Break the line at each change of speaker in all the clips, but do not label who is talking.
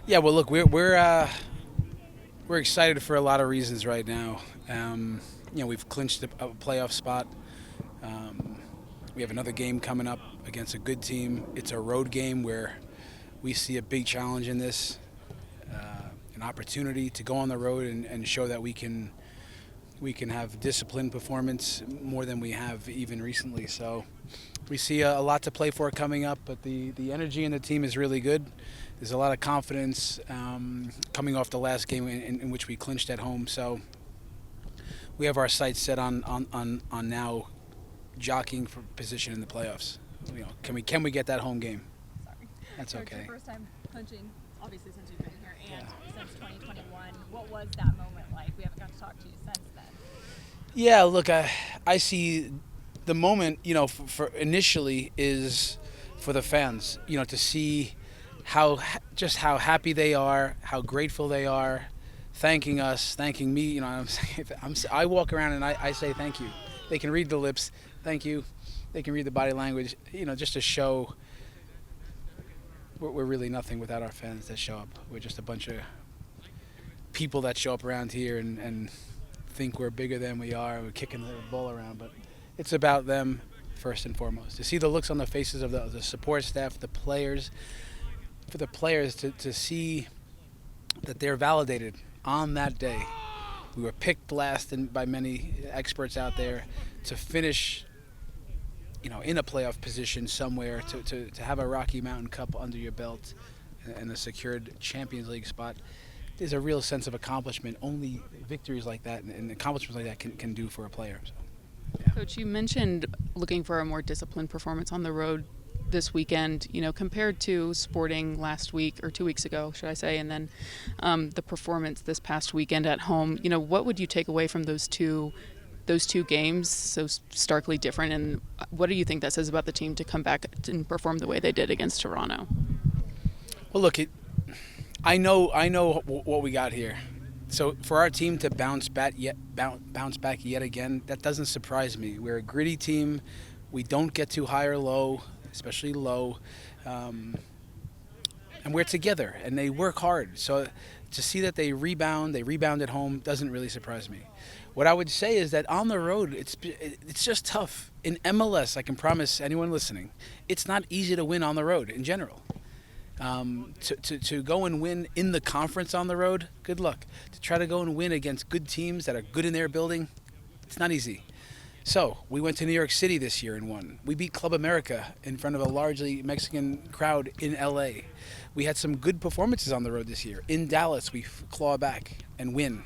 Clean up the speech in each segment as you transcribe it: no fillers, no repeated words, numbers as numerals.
Yeah, well, look, we're excited for a lot of reasons right now. We've clinched a playoff spot. Um, we have another game coming up against a good team. It's a road game where we see a big challenge in this, an opportunity to go on the road and show that we can have disciplined performance more than we have even recently. So we see a lot to play for coming up, but the energy in the team is really good. There's a lot of confidence coming off the last game in which we clinched at home. So we have our sights set on now jockeying for position in the playoffs. Can we get that home game?
Sorry.
That's
Coach, your
okay.
first time punching, obviously, since you've been here
Yeah.
and since 2021. What was that moment like? We haven't got to talk to you since then.
Yeah, look, I see the moment, for initially is for the fans, to see just how happy they are, how grateful they are, thanking us, thanking me. I walk around and I say thank you. They can read the lips, thank you. They can read the body language, just to show we're really nothing without our fans that show up. We're just a bunch of people that show up around here and think we're bigger than we are. We're kicking the ball around, but it's about them first and foremost. To see the looks on the faces of the support staff, the players, for the players to see that they're validated on that day. We were picked last by many experts out there to finish, in a playoff position somewhere, to have a Rocky Mountain Cup under your belt and a secured Champions League spot. There's a real sense of accomplishment. Only victories like that and accomplishments like that can do for a player. So, yeah.
Coach, you mentioned looking for a more disciplined performance on the road this weekend, compared to Sporting last week or 2 weeks ago, should I say, and then the performance this past weekend at home. What would you take away from those two games so starkly different, and what do you think that says about the team to come back and perform the way they did against Toronto?
Well, look, I know what we got here. So for our team to bounce back yet again, that doesn't surprise me. We're a gritty team. We don't get too high or low, especially low, and we're together and they work hard. So to see that they rebound at home doesn't really surprise me. What I would say is that on the road, it's just tough. In MLS, I can promise anyone listening, it's not easy to win on the road in general. To go and win in the conference on the road, good luck. To try to go and win against good teams that are good in their building, it's not easy. So we went to New York City this year and won. We beat Club America in front of a largely Mexican crowd in LA. We had some good performances on the road this year. In Dallas, we claw back and win.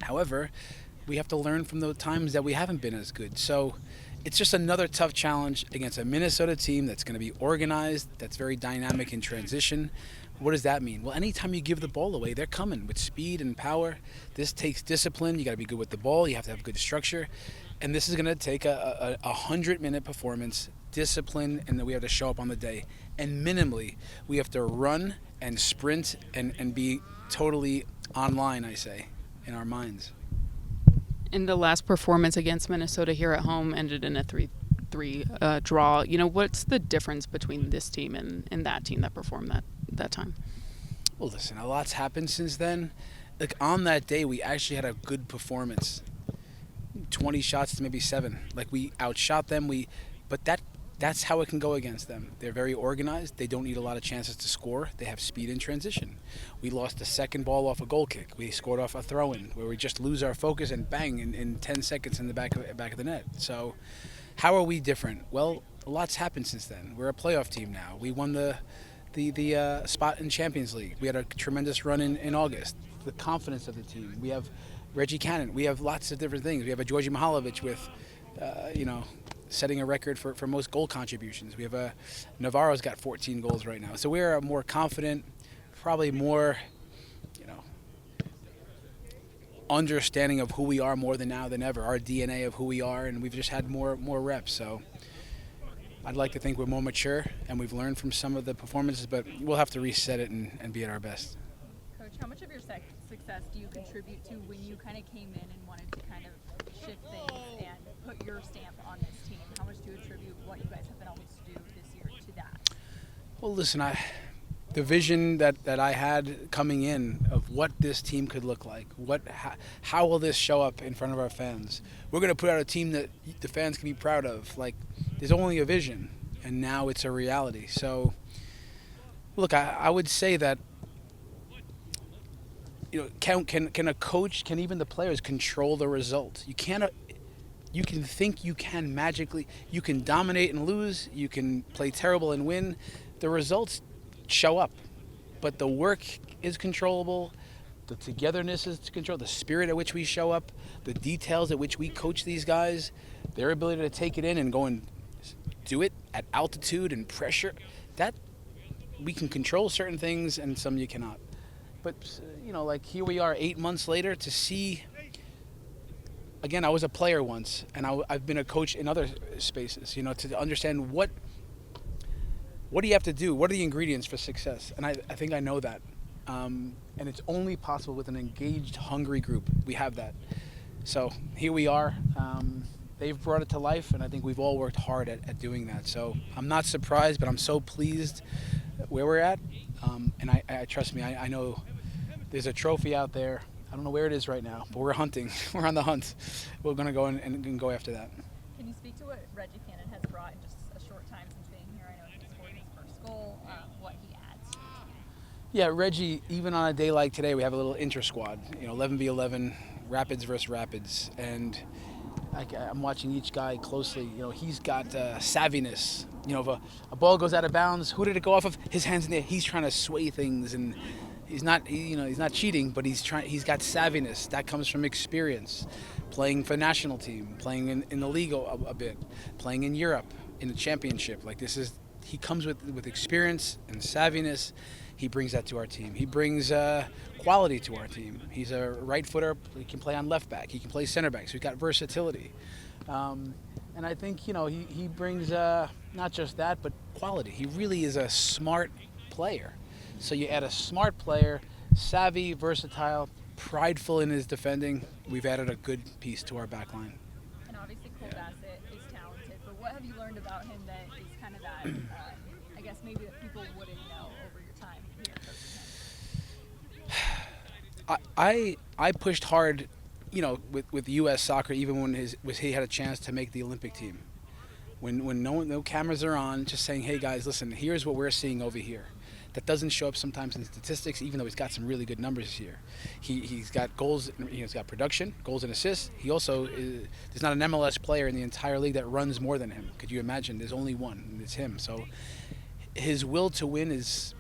However, we have to learn from the times that we haven't been as good. So it's just another tough challenge against a Minnesota team that's going to be organized, that's very dynamic in transition. What does that mean? Well, anytime you give the ball away, they're coming with speed and power. This takes discipline. You got to be good with the ball. You have to have good structure. And this is going to take a 100-minute performance, discipline, and then we have to show up on the day. And minimally, we have to run and sprint and be totally online, I say, in our minds.
In the last performance against Minnesota here at home ended in a 3-3 draw. What's the difference between this team and that team that performed that time?
Well, listen, a lot's happened since then. Like on that day, we actually had a good performance. 20 shots to maybe 7. Like we outshot them. But that's how it can go against them. They're very organized. They don't need a lot of chances to score. They have speed in transition. We lost the second ball off a goal kick. We scored off a throw-in where we just lose our focus and bang in 10 seconds in the back of the net. So how are we different? Well, a lot's happened since then. We're a playoff team now. We won the spot in Champions League. We had a tremendous run in August. The confidence of the team. We have Reggie Cannon. We have lots of different things. We have a Georgi Mihalovic with, setting a record for most goal contributions. We have Navarro's got 14 goals right now. So we're a more confident, probably more, understanding of who we are more than now than ever. Our DNA of who we are, and we've just had more reps. So I'd like to think we're more mature and we've learned from some of the performances, but we'll have to reset it and be at our best.
Coach, how much of your success do you contribute to when you kind of came in and wanted to kind of shift things and put your stamp on this team? How much do you attribute what you guys have been able to do this year to that?
Well, listen, the vision that I had coming in of what this team could look like. How will this show up in front of our fans? We're going to put out a team that the fans can be proud of. Like, there's only a vision, and now it's a reality. So, look, I would say that, can a coach, can even the players control the result? You can't. You can think you can magically. You can dominate and lose. You can play terrible and win. The results show up, but the work is controllable. The togetherness is controlled. The spirit at which we show up, the details at which we coach these guys, their ability to take it in and go and do it at altitude and pressure. That we can control certain things, and some you cannot. But like here we are 8 months later to see. Again, I was a player once, and I've been a coach in other spaces. To understand what do you have to do? What are the ingredients for success? And I think I know that. And it's only possible with an engaged, hungry group. We have that. So here we are. They've brought it to life, and I think we've all worked hard at doing that. So I'm not surprised, but I'm so pleased where we're at. And I trust me, I know there's a trophy out there. I don't know where it is right now, but we're hunting. We're on the hunt. We're going to go and go after that.
Can you speak to what Reggie Cannon has brought in just a short time since being here? I know he scored his first goal, what he adds.
Yeah, Reggie, even on a day like today, we have a little inter-squad, 11v11, Rapids versus Rapids. And I'm watching each guy closely. He's got savviness. If a ball goes out of bounds, who did it go off of? His hands in there. He's trying to sway things, and he's not cheating, but he's got savviness. That comes from experience. Playing for national team, playing in the league a bit, playing in Europe, in the championship. He comes with experience and savviness. He brings that to our team. He brings quality to our team. He's a right footer. He can play on left back. He can play center back. So he's got versatility. And I think, he brings not just that, but quality. He really is a smart player. So you add a smart player, savvy, versatile, prideful in his defending. We've added a good piece to our back line.
And obviously Cole Bassett is talented, but what have you learned about him that is kind of that, I guess maybe that people wouldn't know over your time here coaching him?
I pushed hard, with U.S. soccer, even when he had a chance to make the Olympic team. When no cameras are on, just saying, hey guys, listen, here's what we're seeing over here. That doesn't show up sometimes in statistics, even though he's got some really good numbers here. He's got goals, he's got production, goals and assists. He also there's not an MLS player in the entire league that runs more than him. Could you imagine? There's only one, and it's him. So his will to win is,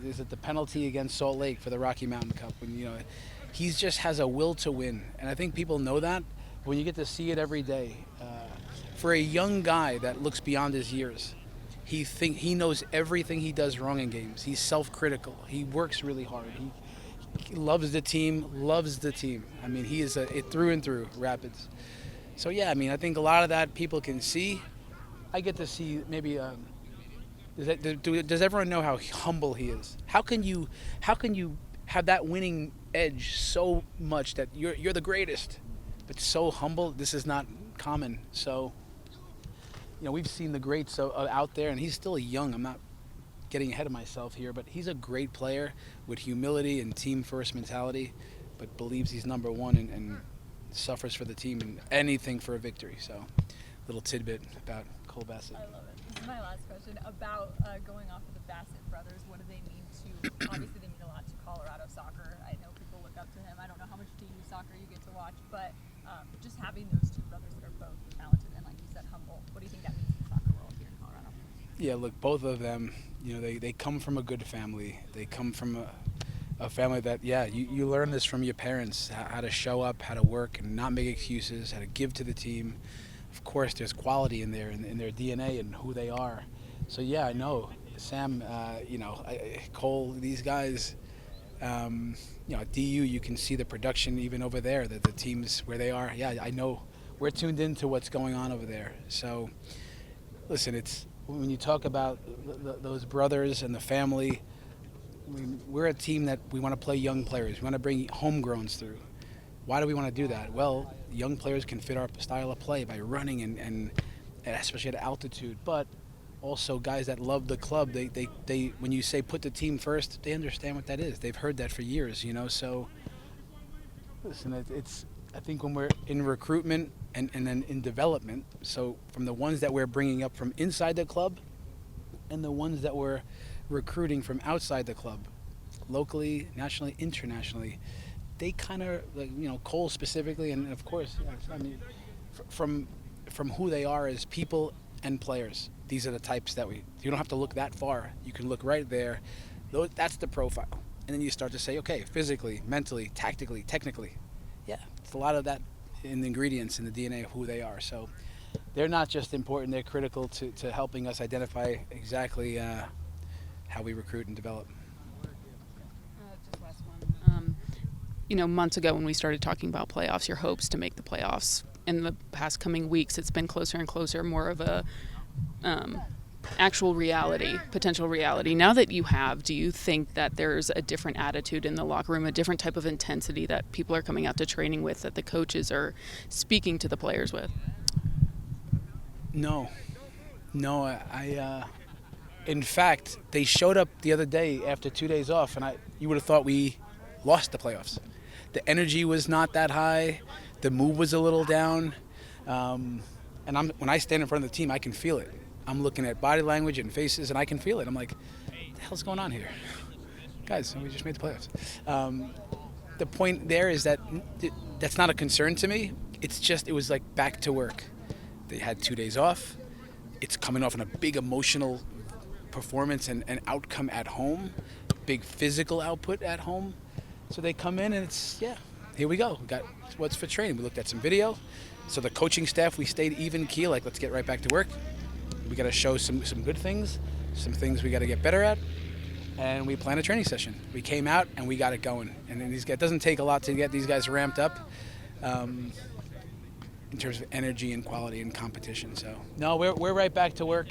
is it the penalty against Salt Lake for the Rocky Mountain Cup? When he just has a will to win, and I think people know that when you get to see it every day. For a young guy that looks beyond his years. He knows everything he does wrong in games. He's self-critical. He works really hard. He loves the team. I mean, he is it through and through, Rapids. So yeah, I think a lot of that people can see. I get to see maybe. Does everyone know how humble he is? How can you have that winning edge so much that you're the greatest, but so humble? This is not common. So. We've seen the greats out there, and he's still young. I'm not getting ahead of myself here, but he's a great player with humility and team-first mentality, but believes he's number one and suffers for the team and anything for a victory. So, little tidbit about Cole Bassett.
I love it. This is my last question about going off of the Bassett brothers. What do they mean to? Obviously, they mean a lot to Colorado soccer. I know people look up to him. I don't know how much DU soccer you get to watch, but just having those two brothers that are both talented and, like you said, humble. What do you think that means to the soccer world here in Colorado?
Yeah, look, both of them, they come from a good family. They come from a family that, you learn this from your parents, how to show up, how to work and not make excuses, how to give to the team. Of course, there's quality in there, in their DNA and who they are. So, yeah, I know. Sam, Cole, these guys, at DU, you can see the production even over there, the teams where they are. Yeah, I know. We're tuned into what's going on over there. So, listen, it's when you talk about those brothers and the family, we're a team that we want to play young players. We want to bring homegrowns through. Why do we want to do that? Well, young players can fit our style of play by running and especially at altitude. But also guys that love the club. They when you say put the team first, they understand what that is. They've heard that for years, you know. So listen, it's I think when we're in recruitment and then in development, so from the ones that we're bringing up from inside the club and the ones that we're recruiting from outside the club, locally, nationally, internationally, they kind of, like, you know, Cole specifically, and of course, I mean, from who they are as people and players, these are the types that you don't have to look that far. You can look right there. That's the profile. And then you start to say, okay, physically, mentally, tactically, technically. Yeah, it's a lot of that in the ingredients in the DNA of who they are. So they're not just important, they're critical to helping us identify exactly how we recruit and develop.
Just last one. You know, months ago when we started talking about playoffs, your hopes to make the playoffs. In the past coming weeks, it's been closer and closer, more of a actual reality, potential reality. Now that you have, do you think that there's a different attitude in the locker room, a different type of intensity that people are coming out to training with, that the coaches are speaking to the players with?
No, in fact, they showed up the other day after 2 days off, and you would have thought we lost the playoffs. The energy was not that high. The mood was a little down. And when I stand in front of the team, I can feel it. I'm looking at body language and faces, and I can feel it. I'm like, what the hell's going on here? Guys, we just made the playoffs. The point there is that that's not a concern to me. It was like back to work. They had 2 days off. It's coming off on a big emotional performance and outcome at home, big physical output at home. So they come in and here we go. We got what's for training. We looked at some video. So the coaching staff, we stayed even keel, like let's get right back to work. We got to show some good things, some things we got to get better at, and we planned a training session. We came out and we got it going. And then it doesn't take a lot to get these guys ramped up in terms of energy and quality and competition. So no, we're right back to work.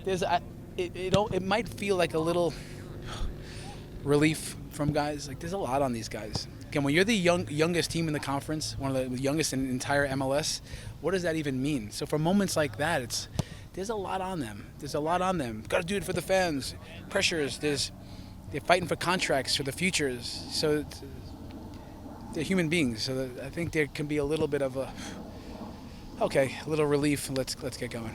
It might feel like a little relief from guys. Like there's a lot on these guys. Again, when you're the youngest team in the conference, one of the youngest in the entire MLS, what does that even mean? So for moments like that, there's a lot on them. There's a lot on them. Got to do it for the fans. Pressures. They're fighting for contracts for the futures. So they're human beings. So I think there can be a little bit of a little relief. Let's get going.